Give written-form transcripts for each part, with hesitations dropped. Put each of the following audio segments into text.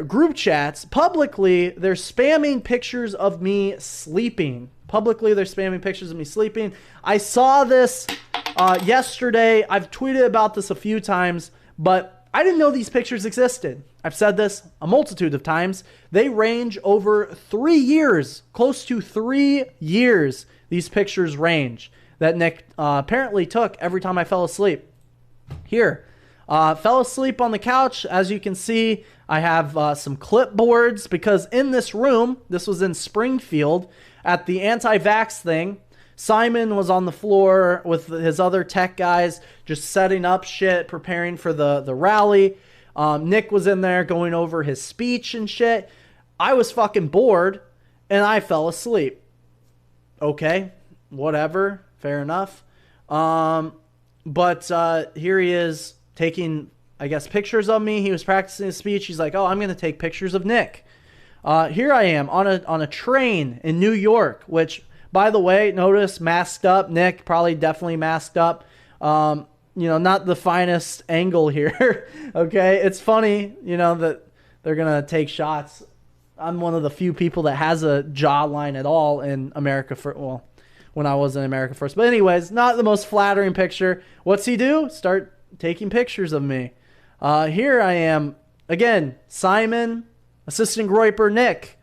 group chats, publicly, they're spamming pictures of me sleeping. Publicly, they're spamming pictures of me sleeping. I saw this yesterday. I've tweeted about this a few times, but I didn't know these pictures existed. I've said this a multitude of times. They range over 3 years, close to 3 years. These pictures range that Nick apparently took every time I fell asleep. Here, fell asleep on the couch. As you can see, I have some clipboards because in this room, this was in Springfield at the anti-vax thing, Simon was on the floor with his other tech guys just setting up shit, preparing for the rally. Nick was in there going over his speech and shit. I was fucking bored and I fell asleep. Okay, whatever, fair enough. But here he is taking, I guess, pictures of me. He was practicing his speech. He's like, oh, I'm going to take pictures of Nick. Here I am on a train in New York, which, by the way, notice masked up. Nick probably definitely masked up. Not the finest angle here. Okay, it's funny, that they're going to take shots. I'm one of the few people that has a jawline at all in America when I was in America First. But anyways, not the most flattering picture. What's he do? Start taking pictures of me. Here I am. Again, Simon, Assistant Groiper, Nick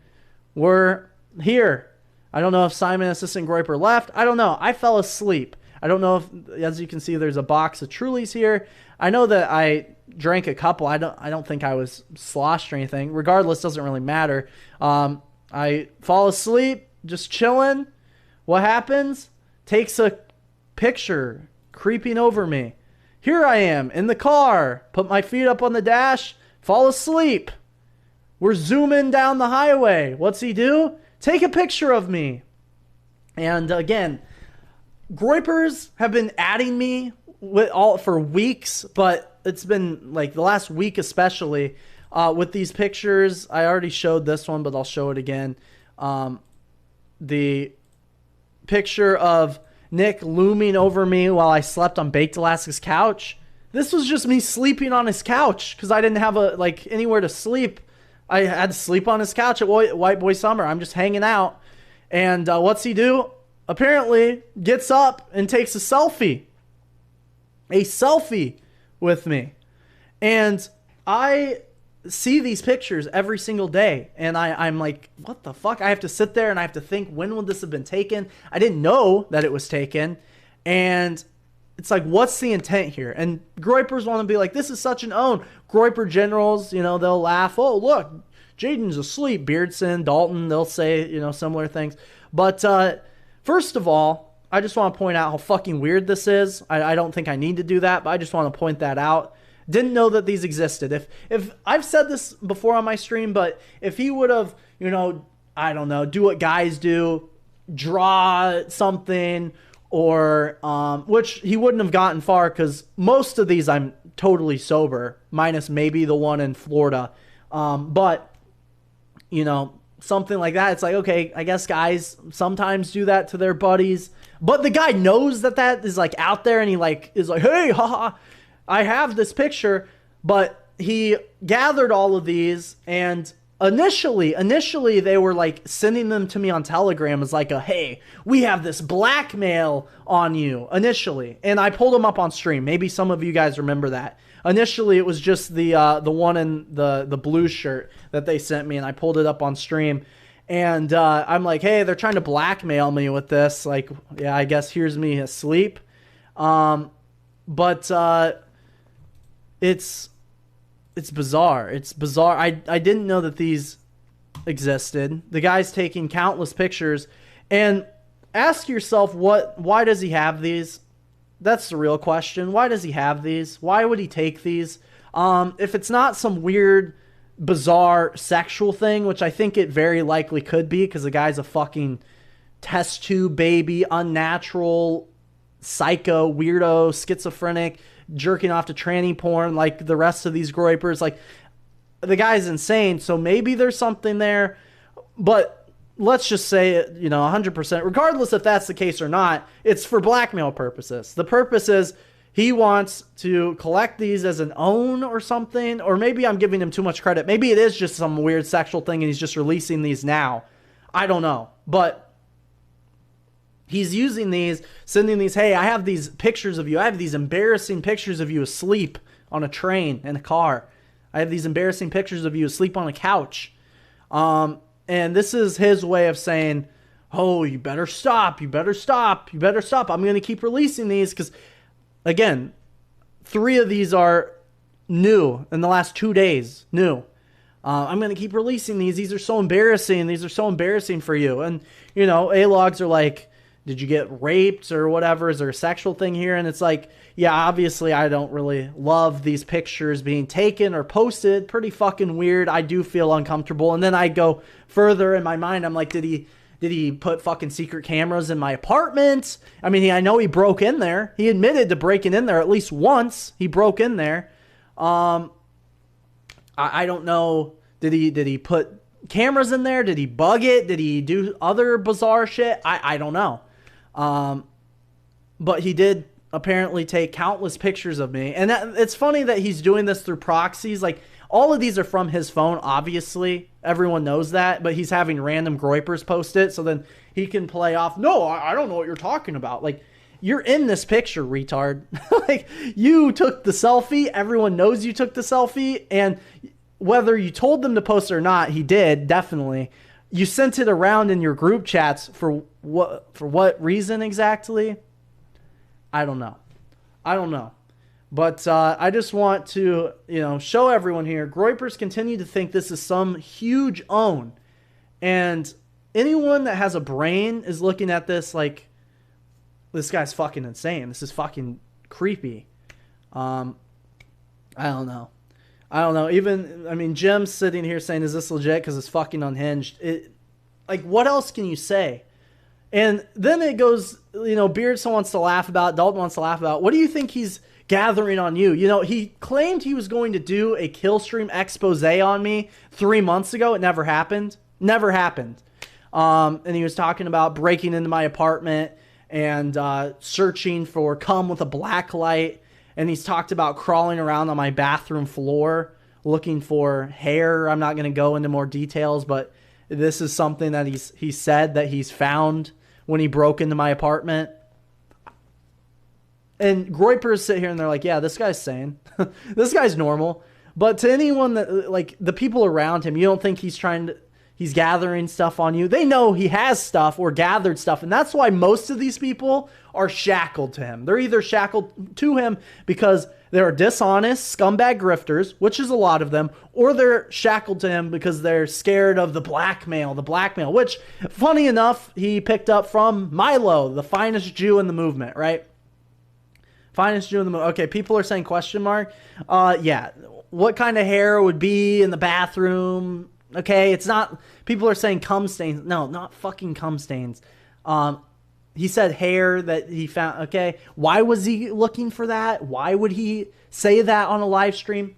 were here. I don't know if Simon, Assistant Groiper left. I don't know. I fell asleep. I don't know if, as you can see, there's a box of Trulies here. I know that I drank a couple. I don't think I was sloshed or anything. Regardless, doesn't really matter. I fall asleep, just chilling. What happens? Takes a picture creeping over me. Here I am in the car, put my feet up on the dash, fall asleep. We're zooming down the highway. What's he do? Take a picture of me. And again, Groipers have been adding me for weeks, but it's been like the last week especially with these pictures. I already showed this one, but I'll show it again. The picture of Nick looming over me while I slept on Baked Alaska's couch. This was just me sleeping on his couch because I didn't have anywhere to sleep. I had to sleep on his couch at White Boy Summer. I'm just hanging out. And what's he do? Apparently gets up and takes a selfie. A selfie with me. And I see these pictures every single day. And I'm like, what the fuck? I have to sit there and I have to think, when would this have been taken? I didn't know that it was taken. And it's like, what's the intent here? And Groipers want to be like, this is such an own. Groiper generals, they'll laugh. Oh, look, Jaden's asleep. Beardson, Dalton, they'll say, similar things. But first of all, I just want to point out how fucking weird this is. I don't think I need to do that, but I just want to point that out. Didn't know that these existed. If I've said this before on my stream, but if he would have, I don't know, do what guys do, draw something, or which he wouldn't have gotten far because most of these I'm totally sober, minus maybe the one in Florida. But something like that, it's like, okay, I guess guys sometimes do that to their buddies, but the guy knows that is out there, and he is like, hey, haha, I have this picture. But he gathered all of these, and initially they were sending them to me on Telegram as hey, we have this blackmail on you initially. And I pulled them up on stream. Maybe some of you guys remember that. Initially, it was just the one in the blue shirt that they sent me, and I pulled it up on stream. And I'm like, hey, they're trying to blackmail me with this. Yeah, I guess here's me asleep. But it's bizarre. It's bizarre. I didn't know that these existed. The guy's taking countless pictures. And ask yourself, why does he have these? That's the real question. Why does he have these? Why would he take these? If it's not some weird, bizarre sexual thing, which I think it very likely could be because the guy's a fucking test tube baby, unnatural, psycho, weirdo, schizophrenic, jerking off to tranny porn like the rest of these Groipers. The guy's insane, so maybe there's something there. But let's just say, 100%, regardless if that's the case or not, it's for blackmail purposes. The purpose is he wants to collect these as an own or something. Or maybe I'm giving him too much credit. Maybe it is just some weird sexual thing and he's just releasing these now. I don't know. But he's using these, sending these, hey, I have these pictures of you. I have these embarrassing pictures of you asleep on a train, in a car. I have these embarrassing pictures of you asleep on a couch. And this is his way of saying, oh, you better stop. You better stop. You better stop. I'm going to keep releasing these because, again, 3 of these are new in the last 2 days. New. I'm going to keep releasing these. These are so embarrassing. These are so embarrassing for you. And, you know, A-logs are like, did you get raped or whatever? Is there a sexual thing here? And it's like, yeah, obviously I don't really love these pictures being taken or posted. Pretty fucking weird. I do feel uncomfortable. And then I go further in my mind. I'm like, did he put fucking secret cameras in my apartment? I mean, I know he broke in there. He admitted to breaking in there at least once. He broke in there. I don't know. Did he put cameras in there? Did he bug it? Did he do other bizarre shit? I don't know. But he did apparently take countless pictures of me. And it's funny that he's doing this through proxies. Like, all of these are from his phone, obviously. Everyone knows that. But he's having random groypers post it. So then he can play off, no, I don't know what you're talking about. Like, you're in this picture, retard. Like, you took the selfie. Everyone knows you took the selfie. And whether you told them to post it or not, he did, definitely. You sent it around in your group chats for what reason exactly? I don't know. But I just want to, show everyone here. Groypers continue to think this is some huge own. And anyone that has a brain is looking at this like, this guy's fucking insane. This is fucking creepy. I don't know. Even, Jim's sitting here saying, is this legit? Because it's fucking unhinged. What else can you say? And then it goes, Beardson wants to laugh about, Dalton wants to laugh about. What do you think he's gathering on you? He claimed he was going to do a kill stream expose on me 3 months ago. It never happened. Never happened. And he was talking about breaking into my apartment and searching for cum with a black light. And he's talked about crawling around on my bathroom floor looking for hair. I'm not going to go into more details, but this is something that he said that he's found when he broke into my apartment. And Groypers sit here and they're like, yeah, this guy's sane. This guy's normal. But to anyone that, like, the people around him, you don't think he's gathering stuff on you. They know he has stuff or gathered stuff. And that's why most of these people are shackled to him. They're either shackled to him because they're dishonest, scumbag grifters, which is a lot of them, or they're shackled to him because they're scared of the blackmail, which, funny enough, he picked up from Milo, the finest Jew in the movement, right? Finest Jew in the movement. Okay, people are saying question mark. Yeah. What kind of hair would be in the bathroom? Okay, it's not, people are saying cum stains. No, not fucking cum stains. He said hair that he found. Okay, why was he looking for that? Why would he say that on a live stream?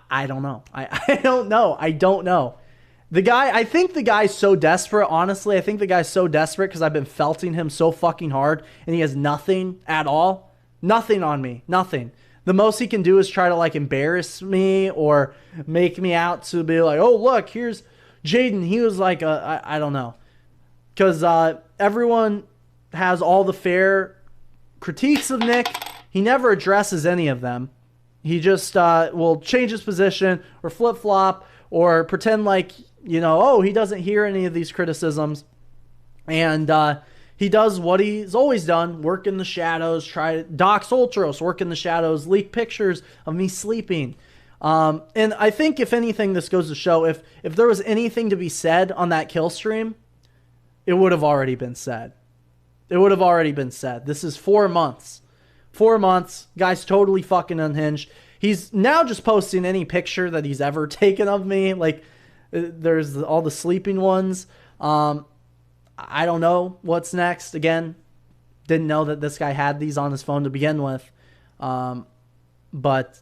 I don't know. I don't know. I don't know. I think the guy's so desperate, honestly. I think the guy's so desperate because I've been felting him so fucking hard and he has nothing at all. Nothing on me. Nothing. The most he can do is try to, like, embarrass me or make me out to be like, oh, look, here's Jaden. He was like, I don't know. Because everyone has all the fair critiques of Nick. He never addresses any of them. He just will change his position or flip-flop or pretend like, oh, he doesn't hear any of these criticisms. And he does what he's always done, work in the shadows, try to dox Ultros, work in the shadows, leak pictures of me sleeping. And I think, if anything, this goes to show, if there was anything to be said on that kill stream, it would have already been said. It would have already been said. This is 4 months. 4 months. Guy's totally fucking unhinged. He's now just posting any picture that he's ever taken of me. Like, there's all the sleeping ones. I don't know what's next. Again, didn't know that this guy had these on his phone to begin with. But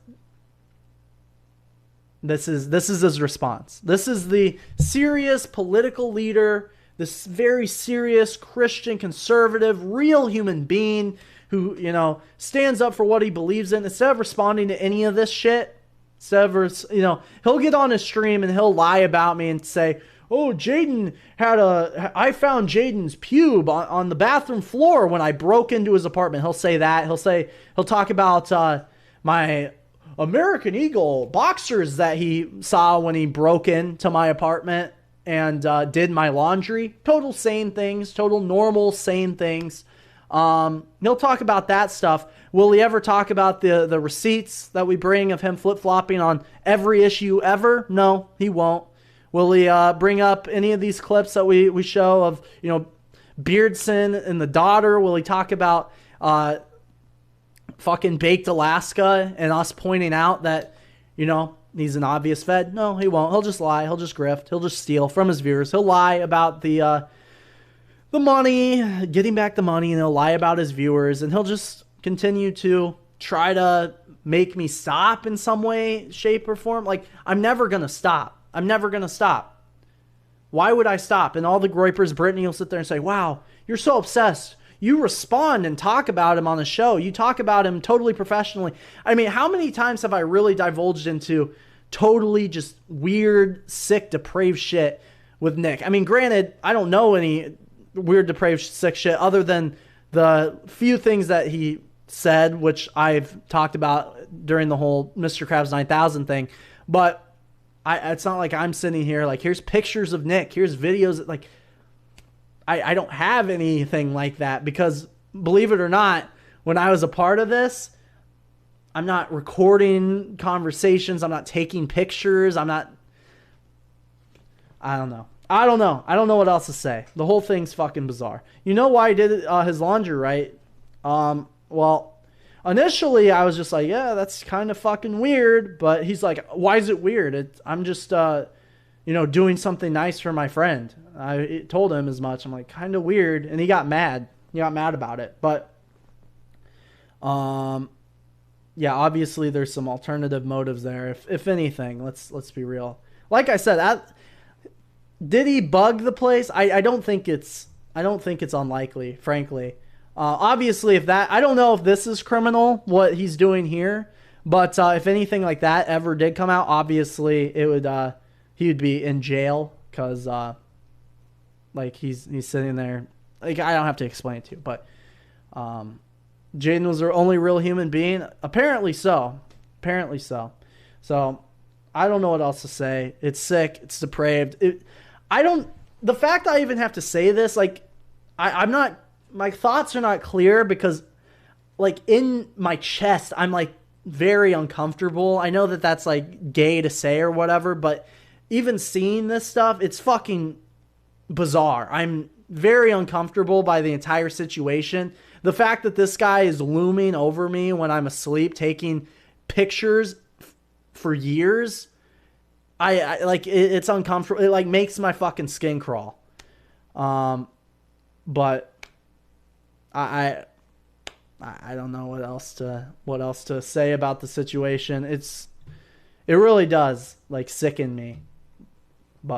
this is his response. This is the serious political leader this very serious Christian conservative, real human being who, stands up for what he believes in, instead of responding to any of this shit, he'll get on his stream and he'll lie about me and say, oh, I found Jaden's pube on the bathroom floor when I broke into his apartment. He'll say that. He'll talk about my American Eagle boxers that he saw when he broke into my apartment and did my laundry. Total sane things, total normal sane things. He'll talk about that stuff. Will he ever talk about the receipts that we bring of him flip-flopping on every issue ever? No, he won't. Will he bring up any of these clips that we show of, Beardson and the daughter? Will he talk about fucking Baked Alaska and us pointing out that, he's an obvious Fed? No, he won't. He'll just lie. He'll just grift. He'll just steal from his viewers. He'll lie about the money, getting back the money, and he'll lie about his viewers, and he'll just continue to try to make me stop in some way, shape, or form. Like, I'm never going to stop. I'm never going to stop. Why would I stop? And all the groypers, Brittany will sit there and say, wow, you're so obsessed. You respond and talk about him on the show. You talk about him totally professionally. I mean, how many times have I really divulged into totally just weird, sick, depraved shit with Nick? I mean, granted, I don't know any weird, depraved, sick shit other than the few things that he said, which I've talked about during the whole Mr. Krabs 9000 thing. But it's not like I'm sitting here like, here's pictures of Nick, here's videos. Like, I don't have anything like that because, believe it or not, when I was a part of this, I'm not recording conversations. I'm not taking pictures. I don't know. I don't know what else to say. The whole thing's fucking bizarre. You know why he did his laundry, right? Well, initially I was just like, yeah, that's kind of fucking weird. But he's like, why is it weird? I'm just, doing something nice for my friend. I told him as much. I'm like, kind of weird. And he got mad. He got mad about it. But, yeah, obviously there's some alternative motives there. If anything, let's be real. Like I said, did he bug the place? I don't think it's unlikely, frankly. Obviously, I don't know if this is criminal, what he's doing here, but if anything like that ever did come out, obviously he would be in jail because he's sitting there. Like, I don't have to explain it to you, but Jaden was their only real human being. Apparently so. So I don't know what else to say. It's sick. It's depraved. The fact I even have to say this, like, I'm not, my thoughts are not clear because, like, in my chest, I'm, like, very uncomfortable. I know that that's, like, gay to say or whatever, but even seeing this stuff, it's fucking bizarre. I'm very uncomfortable by the entire situation. The fact that this guy is looming over me when I'm asleep, taking pictures for years, I like it's uncomfortable. It like makes my fucking skin crawl. But I don't know what else to say about the situation. It really does like sicken me.